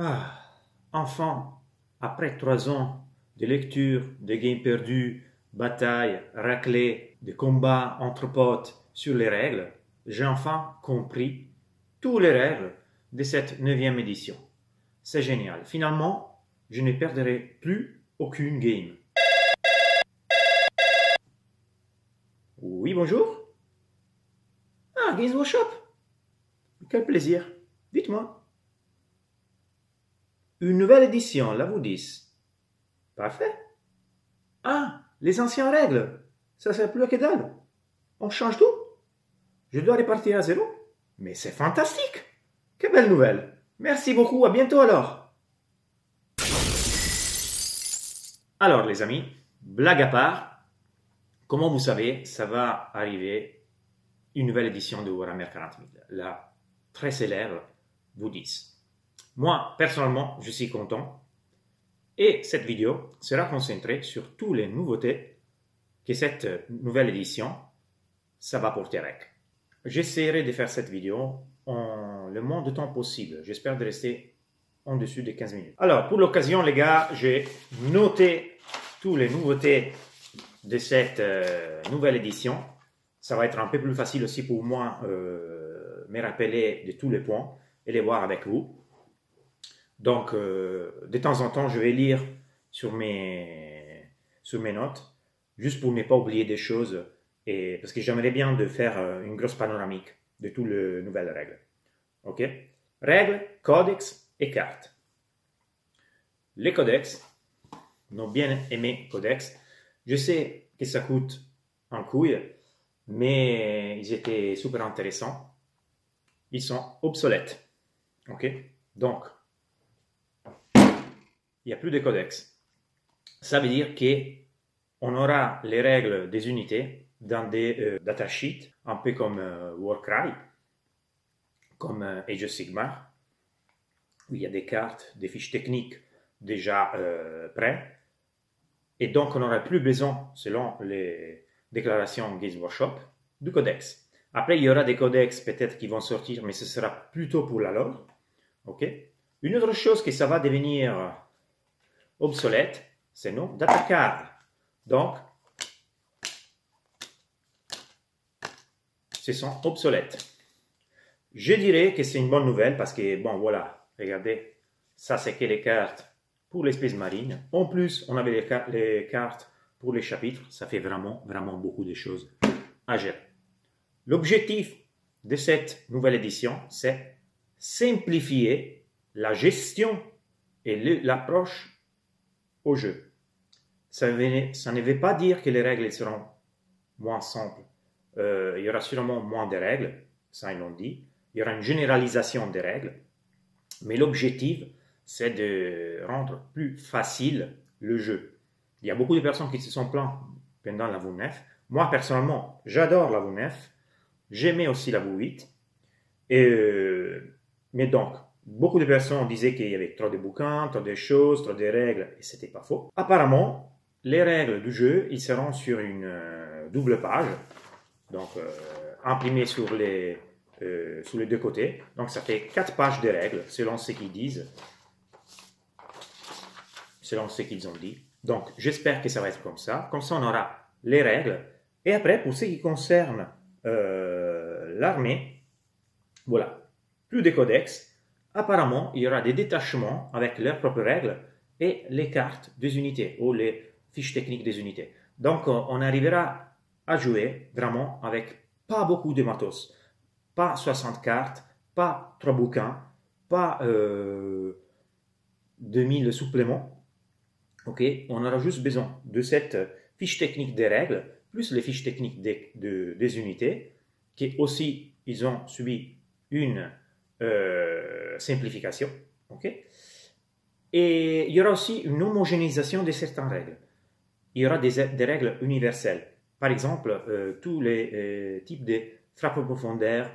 Ah, enfin, après 3 ans de lecture, de games perdus, batailles, raclées, de combats entre potes sur les règles, j'ai enfin compris toutes les règles de cette 9e édition. C'est génial. Finalement, je ne perdrai plus aucune game. Oui, bonjour. Ah, Games Workshop. Quel plaisir. Dites-moi. Une nouvelle édition, là vous dites. Parfait. Ah, les anciennes règles. Ça sert plus à que dalle. On change tout. Je dois repartir à zéro. Mais c'est fantastique. Quelle belle nouvelle. Merci beaucoup. À bientôt alors. Alors les amis, blague à part, comment vous savez, ça va arriver une nouvelle édition de Warhammer 40 000, la très célèbre vous dites. Moi, personnellement, je suis content et cette vidéo sera concentrée sur toutes les nouveautés que cette nouvelle édition, ça va porter avec. J'essaierai de faire cette vidéo en le moins de temps possible. J'espère de rester en dessus de 15 minutes. Alors, pour l'occasion, les gars, j'ai noté toutes les nouveautés de cette nouvelle édition. Ça va être un peu plus facile aussi pour moi me rappeler de tous les points et les voir avec vous. Donc, de temps en temps, je vais lire sur mes notes, juste pour ne pas oublier des choses, et, parce que j'aimerais bien de faire une grosse panoramique de toutes les nouvelles règles. Ok? Règles, codex et cartes. Les codex, nos bien aimés codex, je sais que ça coûte un couille, mais ils étaient super intéressants. Ils sont obsolètes. Ok? Donc, il n'y a plus de codex. Ça veut dire qu'on aura les règles des unités dans des datasheets, un peu comme Warcry, comme Age of Sigmar, où il y a des cartes, des fiches techniques déjà prêtes. Et donc, on n'aura plus besoin, selon les déclarations Games Workshop, du codex. Après, il y aura des codex peut-être qui vont sortir, mais ce sera plutôt pour la lore. Okay? Une autre chose que ça va devenir obsolète, c'est nos data cards. Donc, ce sont obsolètes. Je dirais que c'est une bonne nouvelle parce que, bon, voilà, regardez, ça c'est que les cartes pour l'espèce marine. En plus, on avait les cartes pour les chapitres. Ça fait vraiment, vraiment beaucoup de choses à gérer. L'objectif de cette nouvelle édition, c'est simplifier la gestion et l'approche au jeu. Ça ne veut pas dire que les règles seront moins simples. Il y aura sûrement moins de règles, ça ils l'ont dit. Il y aura une généralisation des règles. Mais l'objectif, c'est de rendre plus facile le jeu. Il y a beaucoup de personnes qui se sont plaintes pendant la VU9. Moi, personnellement, j'adore la VU9. J'aimais aussi la VU8. Mais donc, beaucoup de personnes disaient qu'il y avait trop de bouquins, trop de choses, trop de règles, et c'était pas faux. Apparemment, les règles du jeu, ils seront sur une double page, donc imprimées sur les deux côtés. Donc ça fait 4 pages de règles, selon ce qu'ils disent, selon ce qu'ils ont dit. Donc j'espère que ça va être comme ça. Comme ça, on aura les règles. Et après, pour ce qui concerne l'armée, voilà, plus de codex. Apparemment, il y aura des détachements avec leurs propres règles et les cartes des unités ou les fiches techniques des unités. Donc, on arrivera à jouer vraiment avec pas beaucoup de matos. Pas 60 cartes, pas 3 bouquins, pas 2000 suppléments. Ok, on aura juste besoin de cette fiche technique des règles, plus les fiches techniques des unités, qui aussi, ils ont subi une simplification. Okay? Et il y aura aussi une homogénéisation de certaines règles. Il y aura des règles universelles. Par exemple, tous les types de frappes en profondeur,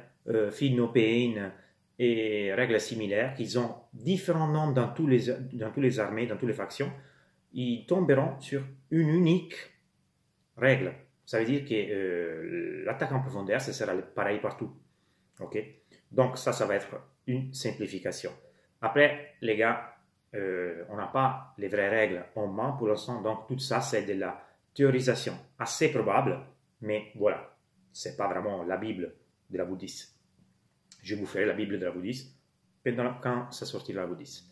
feel no pain et règles similaires, qui ont différents noms dans tous les armées, dans toutes les factions, ils tomberont sur une unique règle. Ça veut dire que l'attaque en profondeur, ce sera pareil partout. Okay? Donc ça va être une simplification. Après, les gars, on n'a pas les vraies règles en main pour l'instant, donc tout ça, c'est de la théorisation assez probable, mais voilà, c'est pas vraiment la Bible de la bouddhiste. Je vous ferai la Bible de la bouddhiste quand ça sortira la bouddhiste.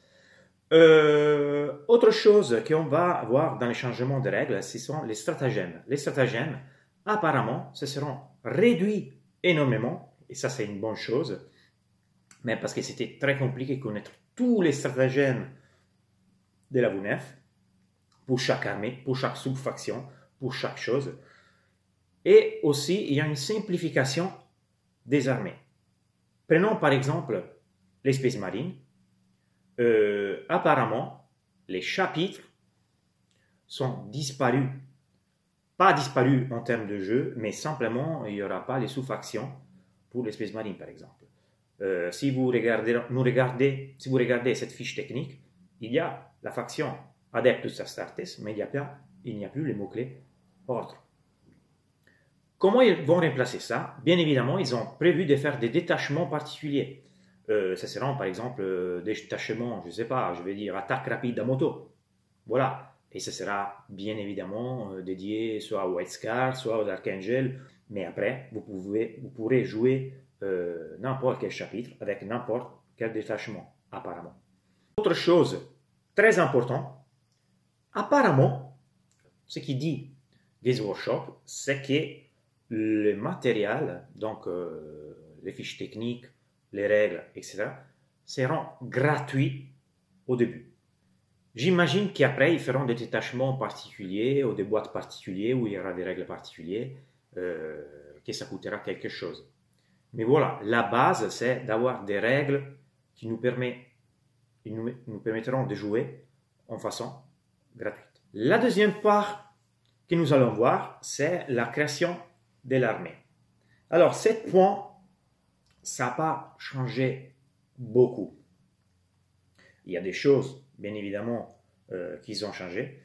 Autre chose qu'on va voir dans les changements de règles, ce sont les stratagèmes. Les stratagèmes, apparemment, se seront réduits énormément, et ça c'est une bonne chose, mais parce que c'était très compliqué de connaître tous les stratagèmes de la VUNEF pour chaque armée, pour chaque sous-faction, pour chaque chose. Et aussi, il y a une simplification des armées. Prenons par exemple les Space Marines. Apparemment, les chapitres sont disparus. Pas disparus en termes de jeu, mais simplement, il n'y aura pas les sous-factions pour les Space Marines, par exemple. Si vous regardez cette fiche technique, il y a la faction Adeptus Astartes, mais il n'y a plus les mots-clés ordre. Comment ils vont remplacer ça? Bien évidemment, ils ont prévu de faire des détachements particuliers. Ça sera par exemple des détachements, je ne sais pas, je vais dire attaque rapide à moto. Voilà. Et ce sera bien évidemment dédié soit aux White Scar, soit aux Archangel. Mais après, vous pourrez jouer n'importe quel chapitre avec n'importe quel détachement, apparemment. Autre chose très importante, apparemment, ce qui dit Games Workshop, c'est que le matériel, donc les fiches techniques, les règles, etc., seront gratuits au début. J'imagine qu'après, ils feront des détachements particuliers ou des boîtes particulières où il y aura des règles particulières, que ça coûtera quelque chose. Mais voilà, la base, c'est d'avoir des règles qui nous permettront de jouer en façon gratuite. La deuxième part que nous allons voir, c'est la création de l'armée. Alors, 7 points, ça n'a pas changé beaucoup. Il y a des choses, bien évidemment, qui ont changé,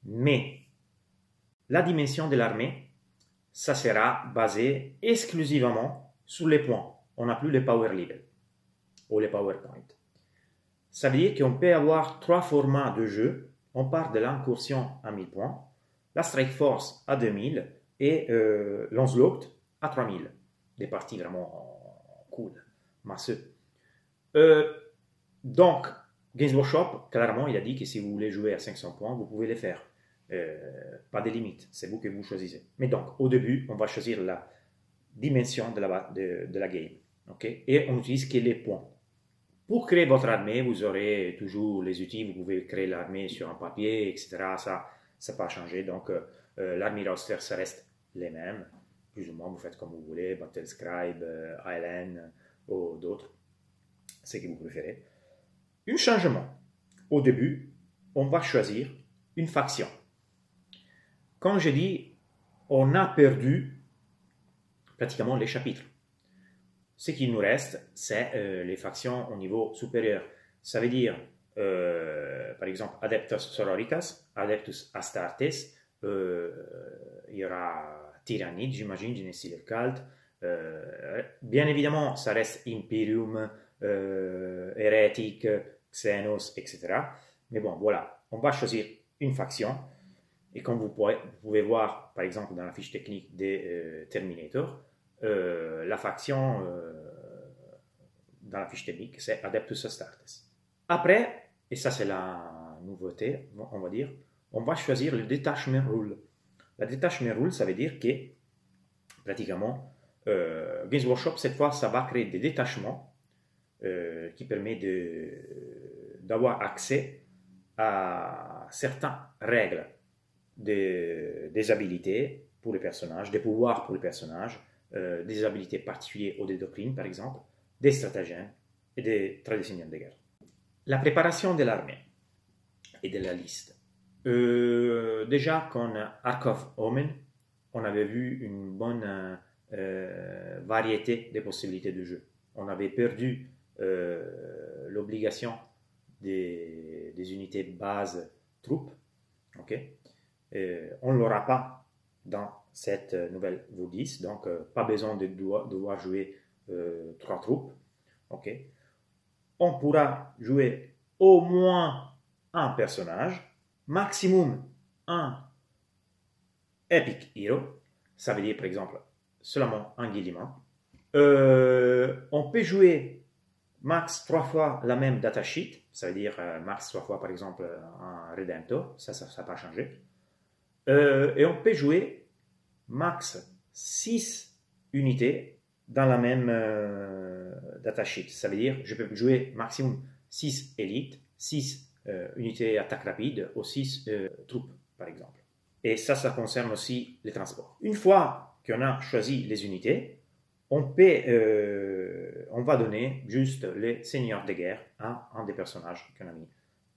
mais la dimension de l'armée, ça sera basé exclusivement sur les points. On n'a plus les power level ou les PowerPoint. Ça veut dire qu'on peut avoir 3 formats de jeu. On part de l'incursion à 1000 points, la Strike Force à 2000 et l'Onslaught à 3000. Des parties vraiment cool, masseux. Donc, Games Workshop, clairement, il a dit que si vous voulez jouer à 500 points, vous pouvez les faire. Pas de limite, c'est vous que vous choisissez. Mais donc, au début, on va choisir la dimension de la game. Okay? Et on n'utilise que les points. Pour créer votre armée, vous aurez toujours les outils, vous pouvez créer l'armée sur un papier, etc. Ça n'a pas changé. Donc, l'armée roster, ça reste les mêmes. Plus ou moins, vous faites comme vous voulez, Battle Scribe, Island ou d'autres. C'est ce que vous préférez. Un changement. Au début, on va choisir une faction. Quand je dis on a perdu pratiquement les chapitres, ce qu'il nous reste, c'est les factions au niveau supérieur. Ça veut dire, par exemple, Adeptus Sororitas, Adeptus Astartes, il y aura Tyrannide, j'imagine, Genestealer Cult. Bien évidemment, ça reste Imperium, Hérétique, Xenos, etc. Mais bon, voilà, on va choisir une faction. Et comme vous pouvez voir, par exemple, dans la fiche technique des Terminator, la faction dans la fiche technique, c'est Adeptus Astartes. Après, et ça c'est la nouveauté, on va dire, on va choisir le Detachment Rule. La Detachment Rule, ça veut dire que, pratiquement, Games Workshop, cette fois, ça va créer des détachements qui permettent d'avoir accès à certaines règles, des habilités pour les personnages, des pouvoirs pour les personnages, des habilités particulières ou des doctrines, par exemple, des stratagèmes et des traditionnels de guerre. La préparation de l'armée et de la liste. Déjà, con Ark of Omen, on avait vu une bonne variété de possibilités de jeu. On avait perdu l'obligation des unités base troupes. Okay? On ne l'aura pas dans cette nouvelle V10, donc pas besoin de devoir jouer 3 troupes. Okay? on pourra jouer au moins un personnage, maximum un Epic Hero, ça veut dire par exemple seulement un Guilliman. On peut jouer max 3 fois la même datasheet, ça veut dire max 3 fois par exemple un Redemptor, ça n'a pas changé. Et on peut jouer max 6 unités dans la même datasheet, ça veut dire je peux jouer maximum 6 élites, 6 unités attaque rapide ou 6 troupes par exemple. Et ça concerne aussi les transports. Une fois qu'on a choisi les unités, on va donner juste les seigneurs de guerre à un des personnages qu'on a mis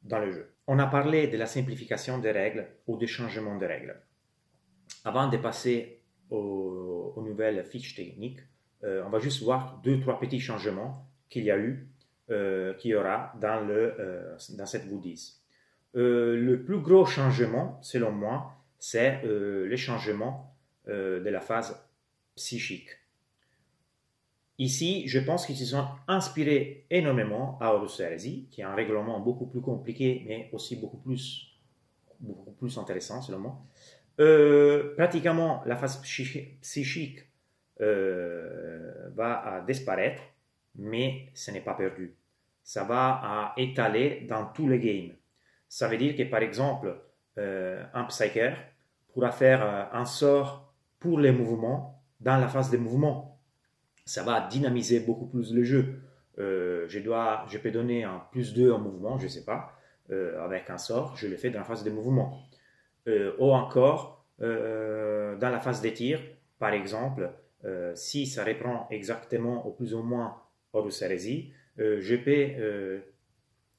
dans le jeu. On a parlé de la simplification des règles ou des changements de règles. Avant de passer aux nouvelles fiches techniques, on va juste voir 2-3 petits changements qu'il y aura dans cette goodies. Le plus gros changement, selon moi, c'est les changements de la phase psychique. Ici, je pense qu'ils se sont inspirés énormément à Horus Heresy, qui est un règlement beaucoup plus compliqué, mais aussi beaucoup plus intéressant, selon moi. Pratiquement, la phase psychique va disparaître, mais ce n'est pas perdu. Ça va étaler dans tous les games. Ça veut dire que, par exemple, un Psyker pourra faire un sort pour les mouvements dans la phase de mouvement. Ça va dynamiser beaucoup plus le jeu. Je peux donner un +2 en mouvement, je ne sais pas, avec un sort, je le fais dans la phase de mouvement. Ou encore, dans la phase de tir, par exemple, si ça reprend exactement ou plus ou moins Horus Heresy, je peux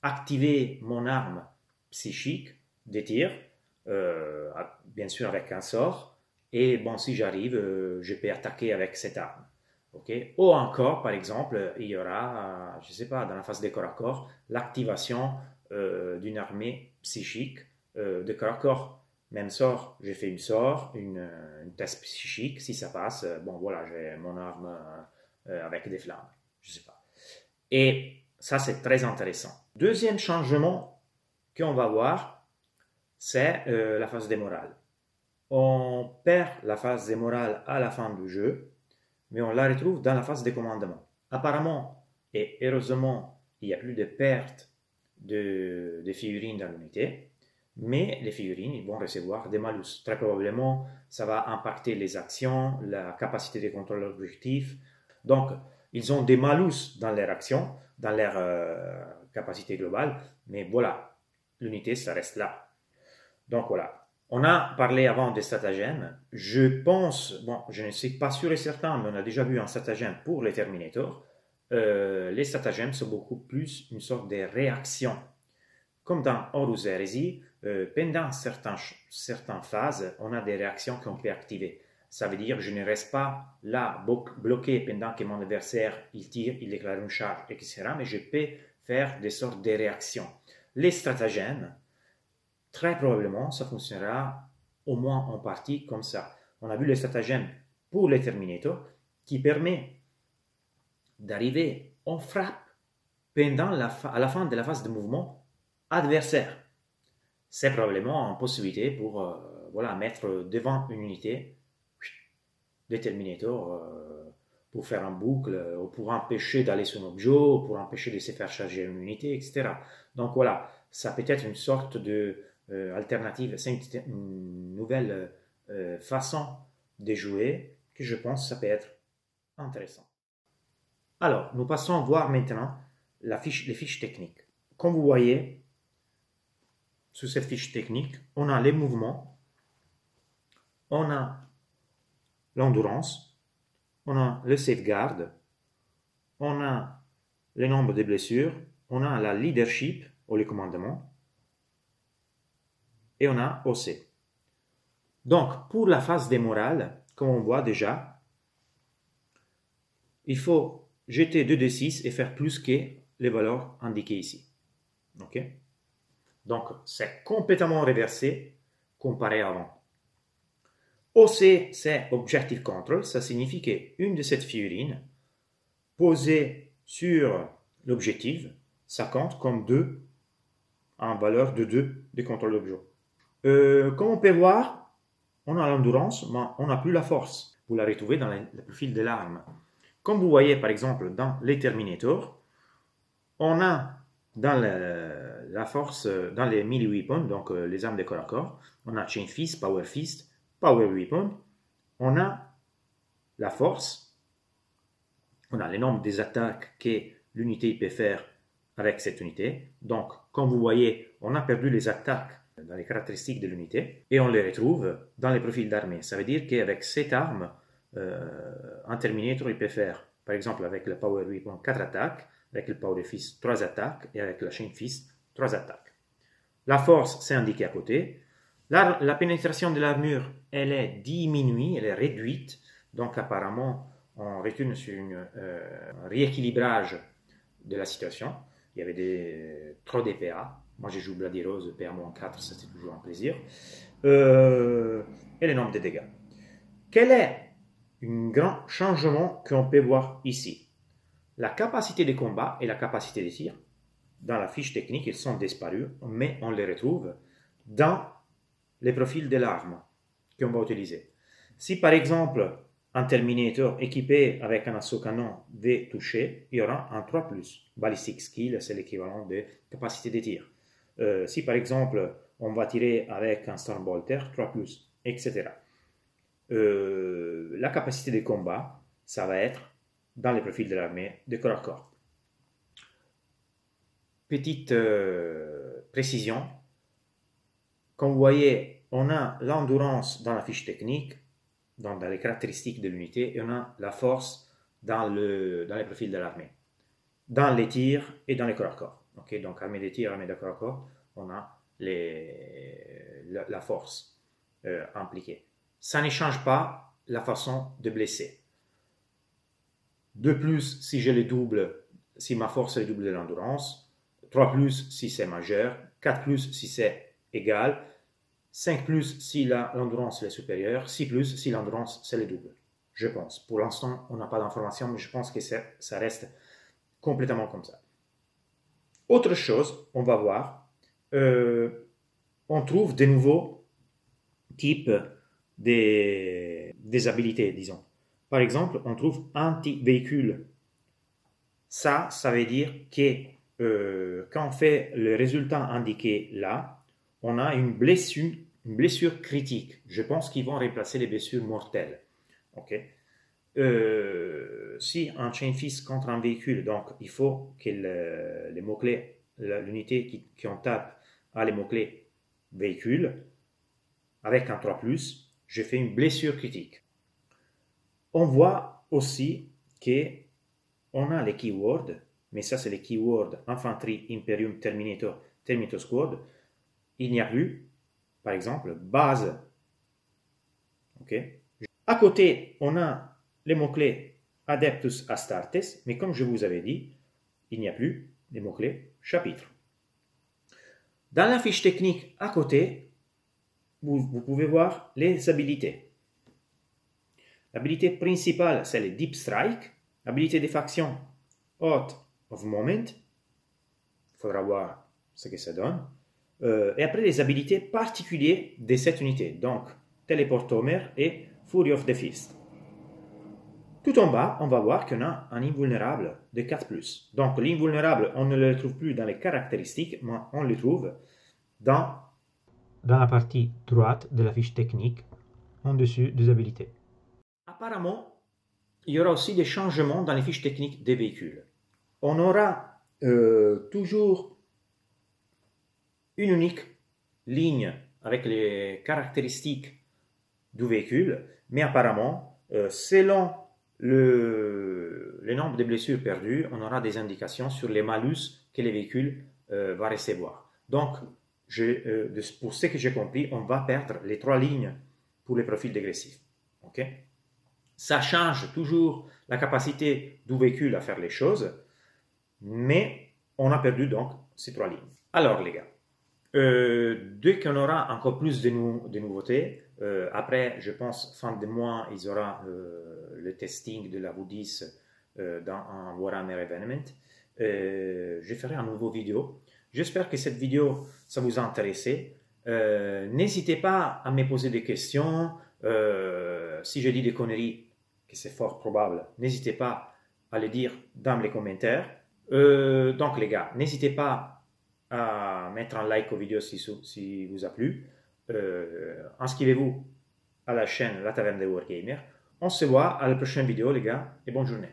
activer mon arme psychique de tir, bien sûr avec un sort, et bon, si j'arrive, je peux attaquer avec cette arme. Okay. Ou encore, par exemple, il y aura, je ne sais pas, dans la phase de corps à corps, l'activation d'une armée psychique de corps à corps. Même sort, j'ai fait une test psychique, si ça passe, bon voilà, j'ai mon arme avec des flammes, je ne sais pas. Et ça, c'est très intéressant. Deuxième changement qu'on va voir, c'est la phase de morale. On perd la phase de morale à la fin du jeu, mais on la retrouve dans la phase de commandement. Apparemment, et heureusement, il n'y a plus de perte de figurines dans l'unité, mais les figurines ils vont recevoir des malus. Très probablement, ça va impacter les actions, la capacité de contrôle objectif. Donc, ils ont des malus dans leurs actions, dans leur capacité globale, mais voilà, l'unité, ça reste là. Donc voilà. On a parlé avant des stratagèmes. Je pense, bon, je ne suis pas sûr et certain, mais on a déjà vu un stratagème pour les Terminators. Les stratagèmes sont beaucoup plus une sorte de réaction. Comme dans Horus Heresy, pendant certaines phases, on a des réactions qu'on peut activer. Ça veut dire que je ne reste pas là bloqué pendant que mon adversaire il tire, il déclare une charge, etc. Mais je peux faire des sortes de réactions. Les stratagèmes, très probablement, ça fonctionnera au moins en partie comme ça. On a vu les stratagèmes pour les Terminators qui permet d'arriver en frappe pendant à la fin de la phase de mouvement adversaire. C'est probablement une possibilité pour mettre devant une unité des Terminators pour faire un boucle, ou pour empêcher d'aller sur un objet, ou pour empêcher de se faire charger une unité, etc. Donc voilà, ça peut être une sorte de alternative, c'est une nouvelle façon de jouer que je pense ça peut être intéressant. Alors, nous passons à voir maintenant les fiches techniques. Comme vous voyez, sur cette fiche technique, on a les mouvements, on a l'endurance, on a le safeguard, on a le nombre de blessures, on a la leadership ou le commandement, et on a OC. Donc, pour la phase des morales, comme on voit déjà, il faut jeter 2d6 et faire plus que les valeurs indiquées ici. Ok? Donc, c'est complètement reversé comparé à avant. OC, c'est Objective Control. Ça signifie qu'une de ces figurines posée sur l'objectif ça compte comme 2 en valeur de 2 des contrôles d'objet. Comme on peut voir, on a l'endurance, mais on n'a plus la force. Vous la retrouvez dans le profil de l'arme. Comme vous voyez par exemple dans les Terminator, on a dans la force, dans les melee weapons, donc les armes de corps à corps, on a Chain Fist, Power Weapon, on a la force, on a le nombre des attaques que l'unité peut faire avec cette unité. Donc, comme vous voyez, on a perdu les attaques dans les caractéristiques de l'unité et on les retrouve dans les profils d'armée. Ça veut dire qu'avec cette arme, un Terminator, il peut faire, par exemple, avec le Power Weapon, 4 attaques, avec le Power Fist, 3 attaques, et avec la Chain Fist, 3 attaques. La force, c'est indiqué à côté. La pénétration de l'armure, elle est diminuée, elle est réduite. Donc, apparemment, on retourne sur un rééquilibrage de la situation. Il y avait trop d'EPA. Moi, j'ai joué Bloody Rose, PA-4, c'était toujours un plaisir. Et le nombre de dégâts. Quel est un grand changement qu'on peut voir ici? La capacité de combat et la capacité de tir, dans la fiche technique, ils sont disparus, mais on les retrouve dans les profils de l'arme qu'on va utiliser. Si par exemple, un Terminator équipé avec un assaut canon veut toucher, il y aura un 3+. Ballistic Skill, c'est l'équivalent de capacité de tir. Si par exemple, on va tirer avec un Stormbolter, 3+, etc. La capacité de combat, ça va être dans les profils de l'armée de corps à corps. Petite précision, comme vous voyez, on a l'endurance dans la fiche technique, dans les caractéristiques de l'unité, et on a la force dans les profils de l'armée, dans les tirs et dans les corps à corps. Okay, donc armée de tir, armée de corps à corps, on a la force impliquée. Ça ne change pas la façon de blesser. De plus, si j'ai le double, si ma force est le double de l'endurance, 3+, si c'est majeur, 4+, si c'est égal, 5+, si l'endurance est supérieure, 6+, si l'endurance c'est le double. Je pense. Pour l'instant, on n'a pas d'informations, mais je pense que ça reste complètement comme ça. Autre chose, on va voir, on trouve de nouveaux types des habilités, disons. Par exemple, on trouve anti-véhicule. Ça veut dire que quand on fait le résultat indiqué là, on a une blessure critique. Je pense qu'ils vont remplacer les blessures mortelles. Okay? Si un Chain Fist contre un véhicule, donc il faut que les mots-clés, l'unité qui on tape a les mots-clés véhicule, avec un 3+, je fais une blessure critique. On voit aussi qu'on a les keywords, mais ça c'est les keywords Infantry, Imperium, Terminator Squad. Il n'y a plus, par exemple, base. Okay. À côté, on a les mots-clés Adeptus Astartes, mais comme je vous avais dit, il n'y a plus les mots-clés chapitre. Dans la fiche technique à côté, vous pouvez voir les habilités. L'habilité principale, c'est le Deep Strike. L'habilité des factions, Out of Moment. Il faudra voir ce que ça donne. Et après, les habilités particulières de cette unité. Donc, Teleportomer et Fury of the Fist. Tout en bas, on va voir qu'on a un invulnérable de 4+. Donc, l'invulnérable, on ne le trouve plus dans les caractéristiques, mais on le trouve dans la partie droite de la fiche technique, en dessus des habilités. Apparemment, il y aura aussi des changements dans les fiches techniques des véhicules. On aura toujours une unique ligne avec les caractéristiques du véhicule, mais apparemment, selon le nombre de blessures perdues, on aura des indications sur les malus que les véhicules vont recevoir. Donc, pour ce que j'ai compris, on va perdre les 3 lignes pour les profils dégressifs. Okay? Ça change toujours la capacité du véhicule à faire les choses, mais on a perdu donc ces 3 lignes. Alors les gars, dès qu'on aura encore plus de nouveautés, après je pense fin de mois, il y aura le testing de la Woodies dans un Warhammer Evenement. je ferai une nouvelle vidéo. J'espère que cette vidéo, ça vous a intéressé. N'hésitez pas à me poser des questions. Si je dis des conneries, que c'est fort probable, n'hésitez pas à les dire dans les commentaires. Donc les gars, n'hésitez pas à mettre un like aux vidéos si vous a plu. Inscrivez-vous à la chaîne La Taverne des Wargamers. On se voit à la prochaine vidéo les gars et bonne journée.